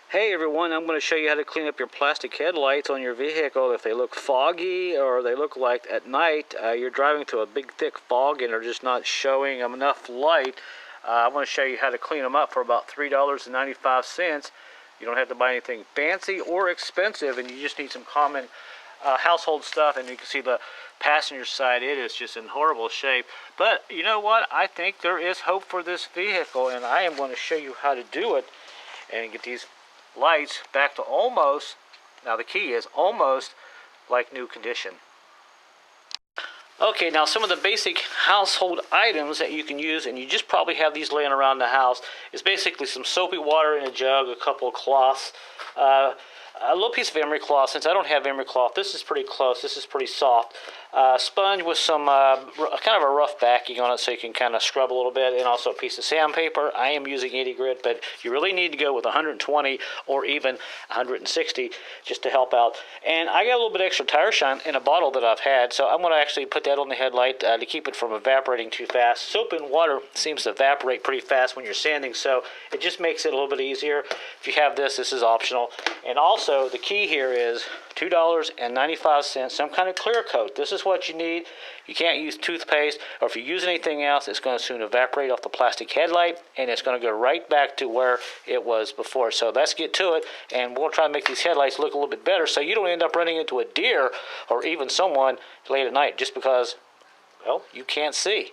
Hey everyone, I'm going to show you how to clean up your plastic headlights on your vehicle if they look foggy or they look like at night you're driving through a big thick fog and they're just not showing enough light. I want to show you how to clean them up for about $3.95. You don't have to buy anything fancy or expensive, and you just need some common household stuff. And you can see the passenger side, it is just in horrible shape. But you know what? I think there is hope for this vehicle, and I am going to show you how to do it and get these lights back to almost, now the key is almost like new condition. Okay, now some of the basic household items that you can use, and you just probably have these laying around the house, is basically some soapy water in a jug, a couple of cloths, a little piece of emery cloth. Since I don't have emery cloth, this is pretty close, this is pretty soft. Sponge with some kind of a rough backing on it so you can kind of scrub a little bit, and also a piece of sandpaper. I am using 80 grit, but you really need to go with 120 or even 160 just to help out. And I got a little bit extra tire shine in a bottle that I've had, so I'm going to actually put that on the headlight to keep it from evaporating too fast. Soap and water seems to evaporate pretty fast when you're sanding, so it just makes it a little bit easier. If you have this is optional. And also the key here is $2.95, some kind of clear coat. This is what you need. You can't use toothpaste, or if you use anything else, it's going to soon evaporate off the plastic headlight, and it's going to go right back to where it was before. So let's get to it, and we'll try to make these headlights look a little bit better so you don't end up running into a deer or even someone late at night just because, well, you can't see.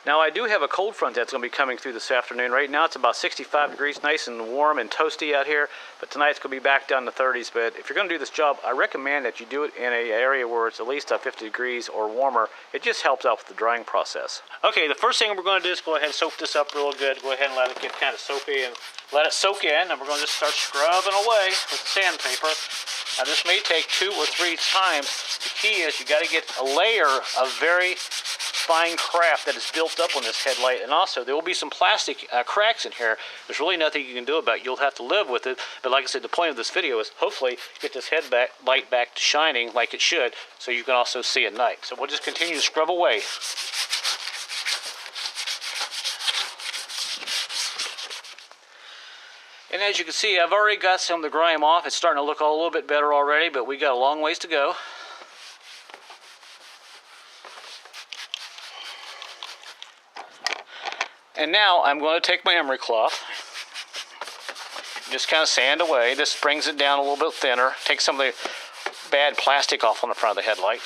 Now I do have a cold front that's going to be coming through this afternoon. Right now it's about 65 degrees, nice and warm and toasty out here, but tonight it's going to be back down to 30s. But if you're going to do this job, I recommend that you do it in an area where it's at least 50 degrees or warmer. It just helps out with the drying process. Okay, the first thing we're going to do is go ahead and soak this up real good. Go ahead and let it get kind of soapy and let it soak in, and we're going to just start scrubbing away with the sandpaper. Now this may take 2 or 3 times. The key is you got to get a layer of very fine craft that is built up on this headlight, and also there will be some plastic cracks in here. There's really nothing you can do about it. You'll have to live with it, but like I said, the point of this video is hopefully get this light back to shining like it should, so you can also see at night. So we'll just continue to scrub away. And as you can see, I've already got some of the grime off. It's starting to look a little bit better already, but we got a long ways to go. And now I'm going to take my emery cloth, just kind of sand away. This brings it down a little bit thinner. Take some of the bad plastic off on the front of the headlight.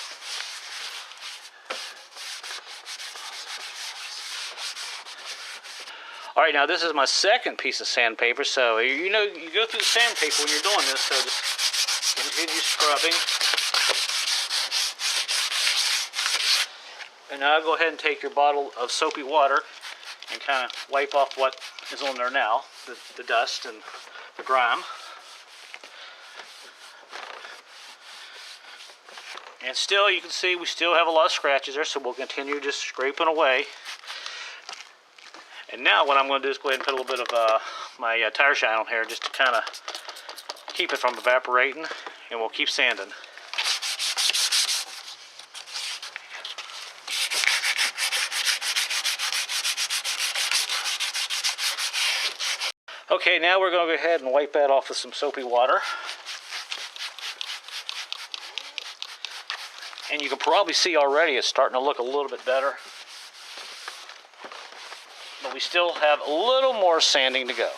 All right, now this is my second piece of sandpaper. So you know you go through the sandpaper when you're doing this. So just continue scrubbing. And now I'll go ahead and take your bottle of soapy water and kind of wipe off what is on there now, the dust and the grime. And still, you can see we still have a lot of scratches there, so we'll continue just scraping away. And now what I'm going to do is go ahead and put a little bit of my tire shine on here just to kind of keep it from evaporating, and we'll keep sanding. Okay, now we're going to go ahead and wipe that off with some soapy water. And you can probably see already it's starting to look a little bit better. But we still have a little more sanding to go.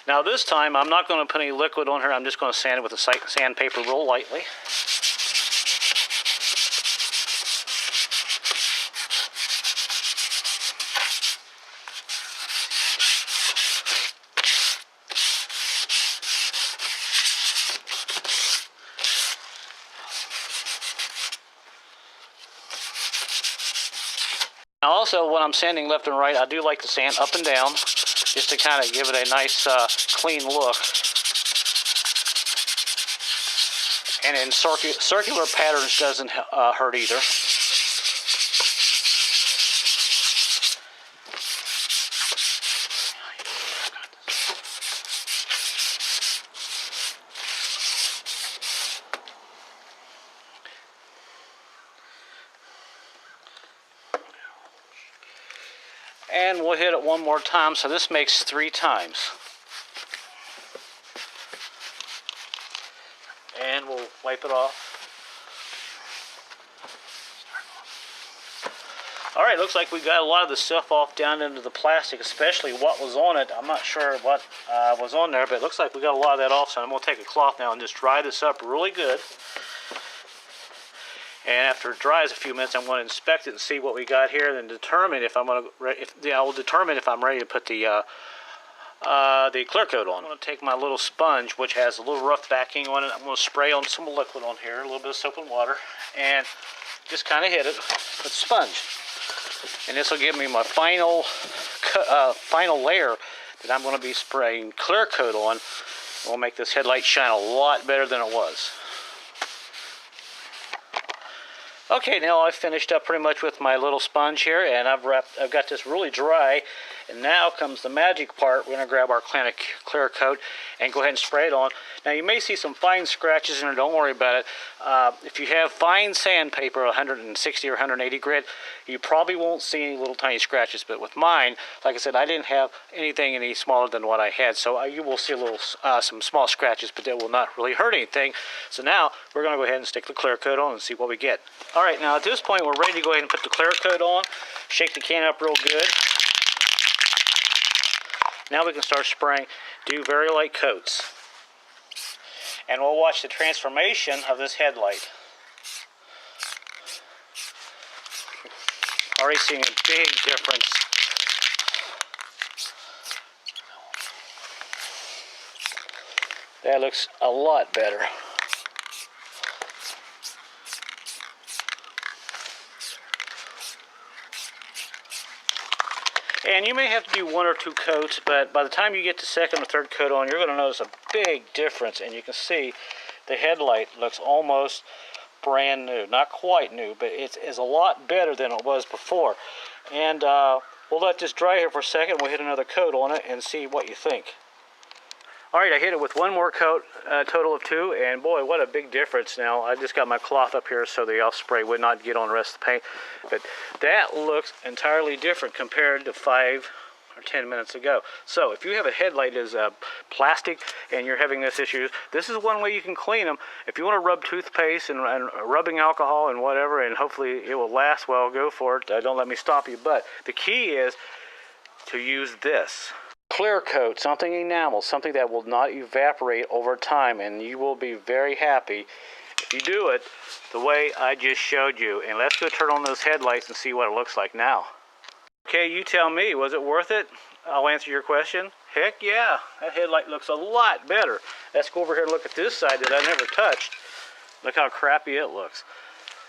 Now this time I'm not going to put any liquid on here. I'm just going to sand it with the sandpaper real lightly. Now also, when I'm sanding left and right, I do like to sand up and down, just to kind of give it a nice clean look. And in circular patterns doesn't hurt either. And we'll hit it one more time, so this makes 3 times. And we'll wipe it off. Alright, looks like we got a lot of the stuff off down into the plastic, especially what was on it. I'm not sure what was on there, but it looks like we got a lot of that off, so I'm going to take a cloth now and just dry this up really good. And after it dries a few minutes, I'm going to inspect it and see what we got here, and determine if I'm going to, I will determine if I'm ready to put the clear coat on. I'm going to take my little sponge, which has a little rough backing on it. I'm going to spray on some liquid on here, a little bit of soap and water, and just kind of hit it with the sponge. And this will give me my final layer that I'm going to be spraying clear coat on. It will make this headlight shine a lot better than it was. Okay, now I've finished up pretty much with my little sponge here, and I've got this really dry. And now comes the magic part. We're going to grab our clear coat and go ahead and spray it on. Now you may see some fine scratches in it, don't worry about it. If you have fine sandpaper, 160 or 180 grit, you probably won't see any little tiny scratches. But with mine, like I said, I didn't have anything any smaller than what I had. So you will see some small scratches, but they will not really hurt anything. So now we're going to go ahead and stick the clear coat on and see what we get. All right, now at this point we're ready to go ahead and put the clear coat on. Shake the can up real good. Now we can start spraying, do very light coats. And we'll watch the transformation of this headlight. Already seeing a big difference. That looks a lot better. And you may have to do 1 or 2 coats, but by the time you get the second or third coat on, you're going to notice a big difference. And you can see the headlight looks almost brand new. Not quite new, but it is a lot better than it was before. And we'll let this dry here for a second. We'll hit another coat on it and see what you think. Alright, I hit it with 1 more coat, total of 2, and boy, what a big difference now. I just got my cloth up here so the off-spray would not get on the rest of the paint. But that looks entirely different compared to 5 or 10 minutes ago. So, if you have a headlight that is plastic and you're having this issue, this is one way you can clean them. If you want to rub toothpaste and rubbing alcohol and whatever, and hopefully it will last well, go for it. Don't let me stop you. But the key is to use this. Clear coat, something enamel, something that will not evaporate over time, and you will be very happy if you do it the way I just showed you. And let's go turn on those headlights and see what it looks like now. Okay, you tell me, was it worth it? I'll answer your question. Heck yeah, that headlight looks a lot better. Let's go over here and look at this side that I never touched. Look how crappy it looks.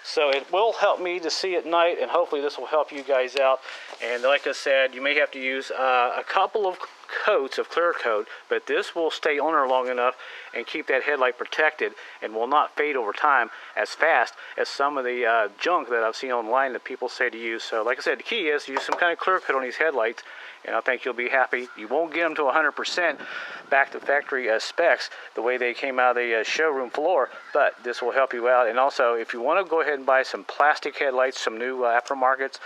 So it will help me to see at night, and hopefully this will help you guys out. And like I said, you may have to use a couple of coats of clear coat, but this will stay on there long enough and keep that headlight protected and will not fade over time as fast as some of the junk that I've seen online that people say to use. So like I said, the key is to use some kind of clear coat on these headlights, and I think you'll be happy. You won't get them to 100% back to factory specs the way they came out of the showroom floor, but this will help you out. And also, if you want to go ahead and buy some plastic headlights, some new aftermarkets,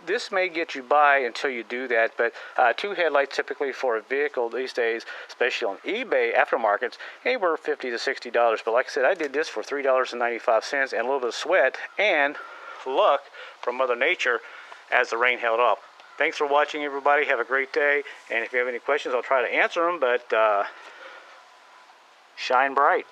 this may get you by until you do that, but 2 headlights typically for a vehicle these days, especially on eBay aftermarkets, anywhere $50 to $60. But like I said, I did this for $3.95 and a little bit of sweat and luck from Mother Nature as the rain held off. Thanks for watching, everybody. Have a great day. And if you have any questions, I'll try to answer them, but shine bright.